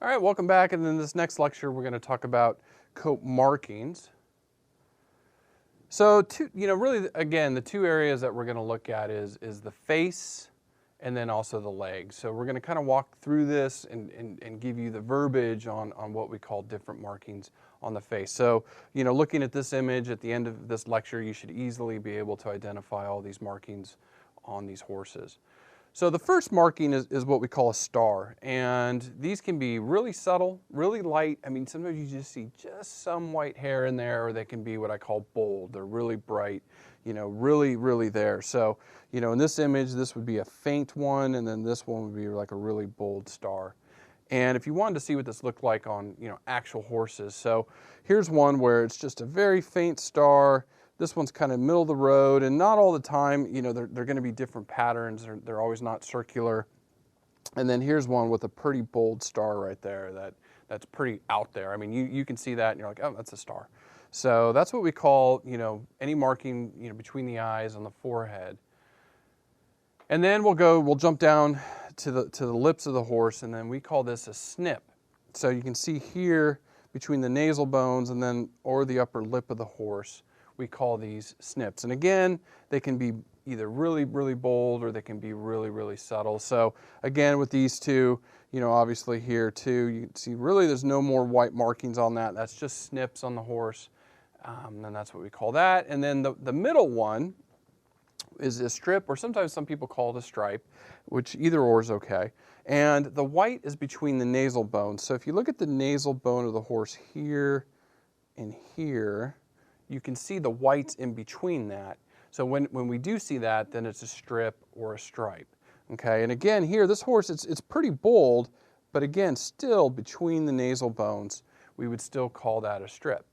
All right, welcome back. And in this next lecture, we're going to talk about coat markings. So, really, again, the two areas that we're going to look at is the face and then also the legs. So we're going to kind of walk through this and give you the verbiage on what we call different markings on the face. So, looking at this image at the end of this lecture, you should easily be able to identify all these markings on these horses. So the first marking is what we call a star, and these can be really subtle, really light. I mean, sometimes you just see just some white hair in there, or they can be what I call bold. They're really bright, really, really there. So, in this image, this would be a faint one, and then this one would be like a really bold star. And if you wanted to see what this looked like on, actual horses, so here's one where it's just a very faint star. This one's kind of middle of the road, and not all the time, they're going to be different patterns. They're always not circular. And then here's one with a pretty bold star right there that's pretty out there. I mean, you can see that, and you're like, oh, that's a star. So that's what we call, any marking, between the eyes on the forehead. And then we'll jump down to the lips of the horse, and then we call this a snip. So you can see here between the nasal bones and then or the upper lip of the horse, we call these snips. And again, they can be either really, really bold or they can be really, really subtle. So again, with these two, obviously here too, you can see really there's no more white markings on that. That's just snips on the horse. And that's what we call that. And then the middle one is a strip, or sometimes some people call it a stripe, which either or is okay. And the white is between the nasal bones. So if you look at the nasal bone of the horse here and here, you can see the whites in between that. So when we do see that, then it's a strip or a stripe. Okay, and again here, this horse, it's pretty bold, but again, still between the nasal bones, we would still call that a strip.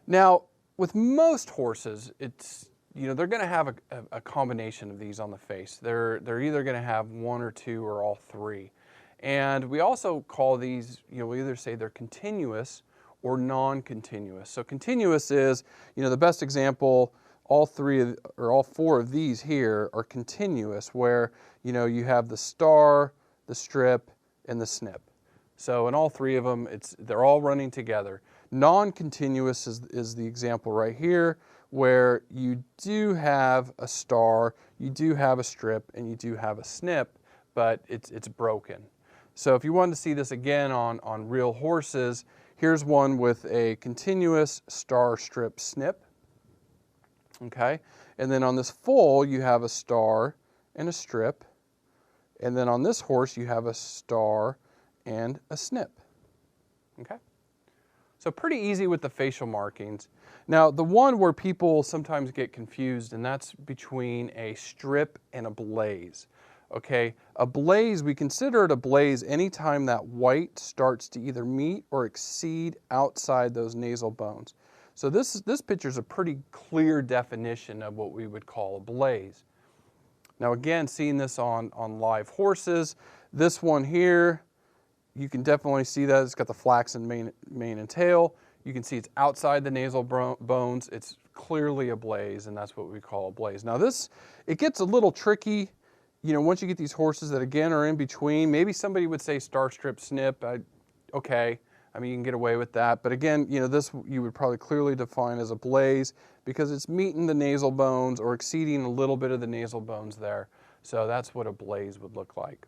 Now, with most horses, it's they're going to have a combination of these on the face. They're either going to have one or two or all three. And we also call these, we either say they're continuous or non-continuous. So continuous is, the best example, all four of these here are continuous, where, you have the star, the strip, and the snip. So in all three of them, they're all running together. Non-continuous is the example right here, where you do have a star, you do have a strip, and you do have a snip, but it's broken. So if you wanted to see this again on real horses, here's one with a continuous star, strip, snip. Okay, and then on this foal, you have a star and a strip, and then on this horse, you have a star and a snip. Okay, so pretty easy with the facial markings. Now, the one where people sometimes get confused, and that's between a strip and a blaze. Okay, a blaze, we consider it a blaze anytime that white starts to either meet or exceed outside those nasal bones. So this picture is a pretty clear definition of what we would call a blaze. Now again, seeing this on live horses, this one here, you can definitely see that it's got the flaxen mane and tail. You can see it's outside the nasal bones. It's clearly a blaze, and that's what we call a blaze. Now it gets a little tricky. Once you get these horses that, again, are in between, maybe somebody would say star, strip, snip. Okay, I mean, you can get away with that. But again, this you would probably clearly define as a blaze because it's meeting the nasal bones or exceeding a little bit of the nasal bones there. So that's what a blaze would look like.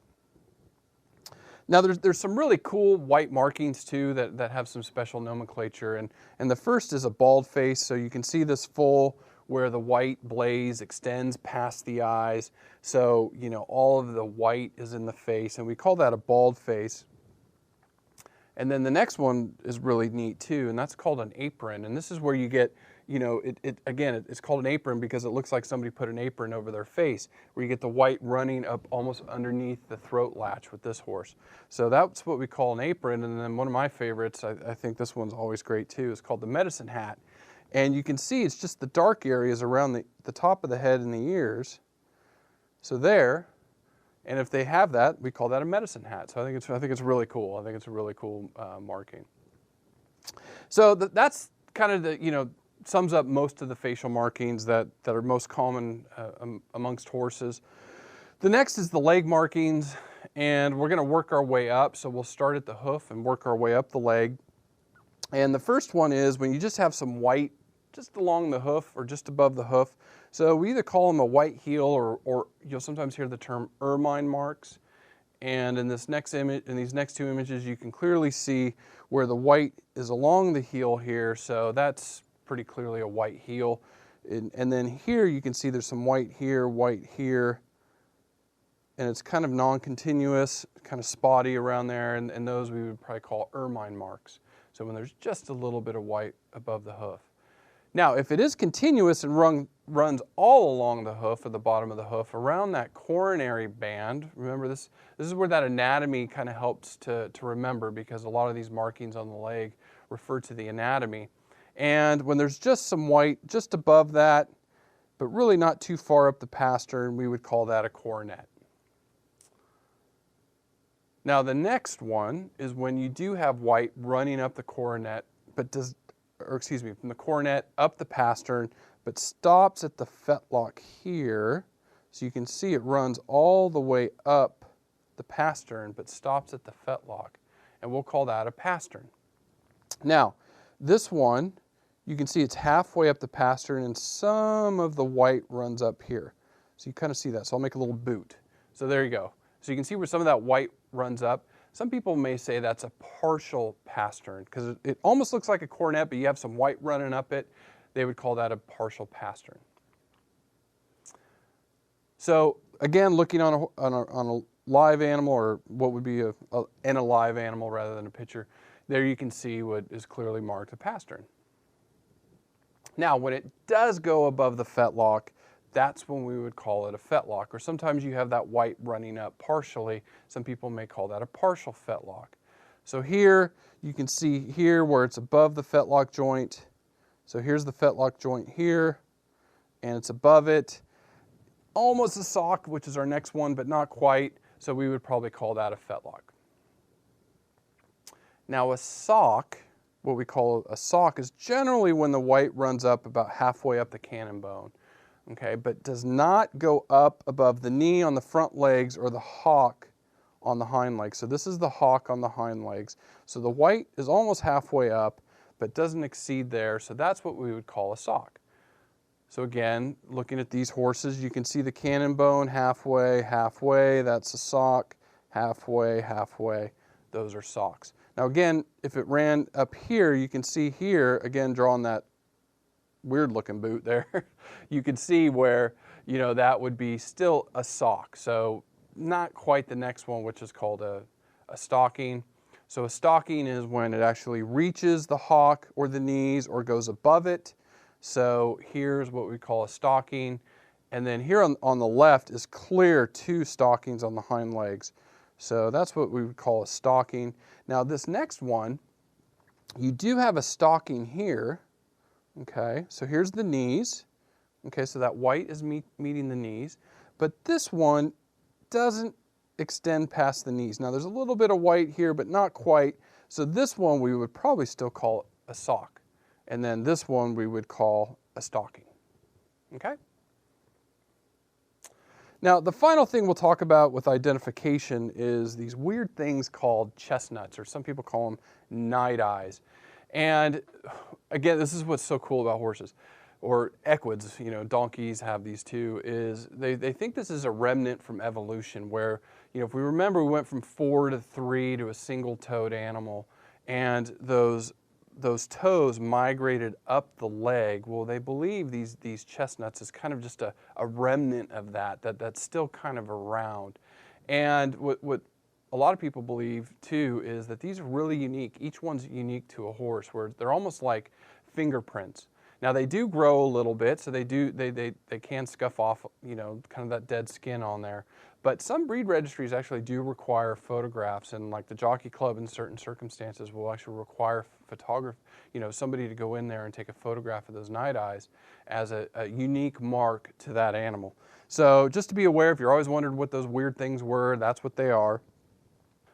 Now, there's some really cool white markings, too, that have some special nomenclature. And the first is a bald face. So you can see this foal where the white blaze extends past the eyes. So, all of the white is in the face, and we call that a bald face. And then the next one is really neat too, and that's called an apron. And this is where you get, it's called an apron because it looks like somebody put an apron over their face, where you get the white running up almost underneath the throat latch with this horse. So that's what we call an apron. And then one of my favorites, I think this one's always great too, is called the medicine hat. And you can see it's just the dark areas around the top of the head and the ears. So there, and if they have that, we call that a medicine hat. So I think it's really cool. I think it's a really cool marking. So that's kind of sums up most of the facial markings that are most common amongst horses. The next is the leg markings, and we're going to work our way up. So we'll start at the hoof and work our way up the leg. And the first one is when you just have some white just along the hoof or just above the hoof. So we either call them a white heel or you'll sometimes hear the term ermine marks. And in this next image, in these next two images, you can clearly see where the white is along the heel here. So that's pretty clearly a white heel. And then here you can see there's some white here, and it's kind of non-continuous, kind of spotty around there, and those we would probably call ermine marks. So when there's just a little bit of white above the hoof. Now, if it is continuous and runs all along the hoof or the bottom of the hoof, around that coronary band, remember this is where that anatomy kind of helps to remember, because a lot of these markings on the leg refer to the anatomy. And when there's just some white just above that, but really not too far up the pastern, we would call that a coronet. Now the next one is when you do have white running up the coronet, from the coronet up the pastern, but stops at the fetlock here. So you can see it runs all the way up the pastern, but stops at the fetlock. And we'll call that a pastern. Now, this one, you can see it's halfway up the pastern and some of the white runs up here. So you kind of see that. So I'll make a little boot. So there you go. So you can see where some of that white runs up. Some people may say that's a partial pastern because it almost looks like a coronet, but you have some white running up it. They would call that a partial pastern. So again, looking on a live animal, or what would be an alive animal rather than a picture, there you can see what is clearly marked a pastern. Now, when it does go above the fetlock, that's when we would call it a fetlock. Or sometimes you have that white running up partially. Some people may call that a partial fetlock. So here, you can see here where it's above the fetlock joint. So here's the fetlock joint here, and it's above it. Almost a sock, which is our next one, but not quite. So we would probably call that a fetlock. Now a sock, what we call a sock, is generally when the white runs up about halfway up the cannon bone. Okay, but does not go up above the knee on the front legs or the hock on the hind legs. So this is the hock on the hind legs. So the white is almost halfway up, but doesn't exceed there. So that's what we would call a sock. So again, looking at these horses, you can see the cannon bone halfway, that's a sock, halfway, those are socks. Now again, if it ran up here, you can see here, again, drawing that weird looking boot there, you can see where, that would be still a sock. So not quite the next one, which is called a stocking. So a stocking is when it actually reaches the hock or the knees or goes above it. So here's what we call a stocking. And then here on the left is clear two stockings on the hind legs. So that's what we would call a stocking. Now this next one, you do have a stocking here. Okay, so here's the knees. Okay, so that white is meeting the knees. But this one doesn't extend past the knees. Now there's a little bit of white here, but not quite. So this one we would probably still call a sock. And then this one we would call a stocking. Okay? Now the final thing we'll talk about with identification is these weird things called chestnuts, or some people call them night eyes. And again, this is what's so cool about horses, or equids, donkeys have these too, is they think this is a remnant from evolution where, if we remember, we went from 4 to 3 to a single-toed animal, and those toes migrated up the leg. Well, they believe these chestnuts is kind of just a remnant of that's still kind of around. And what a lot of people believe too is that these are really unique. Each one's unique to a horse, where they're almost like fingerprints. Now they do grow a little bit, so they can scuff off, kind of that dead skin on there. But some breed registries actually do require photographs, and like the Jockey Club in certain circumstances will actually require somebody to go in there and take a photograph of those night eyes as a unique mark to that animal. So just to be aware, if you're always wondering what those weird things were, that's what they are.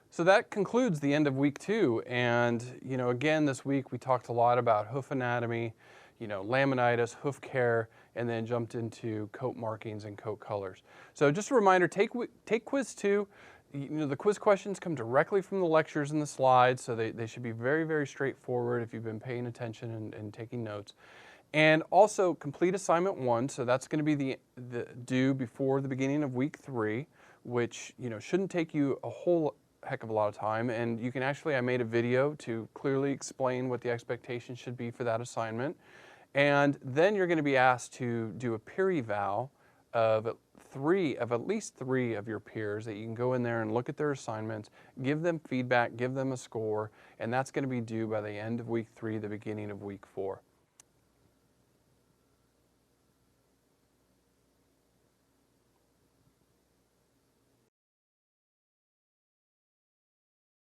So that concludes the end of week 2. And, again, this week we talked a lot about hoof anatomy, laminitis, hoof care, and then jumped into coat markings and coat colors. So just a reminder, take quiz 2. the quiz questions come directly from the lectures and the slides, so they should be very, very straightforward if you've been paying attention and taking notes. And also complete assignment 1, so that's going to be the due before the beginning of week 3, which shouldn't take you a whole heck of a lot of time. And you can actually, I made a video to clearly explain what the expectations should be for that assignment. And then you're going to be asked to do a peer eval of at least three of your peers that you can go in there and look at their assignments, give them feedback, give them a score, and that's going to be due by the end of week 3, the beginning of week 4.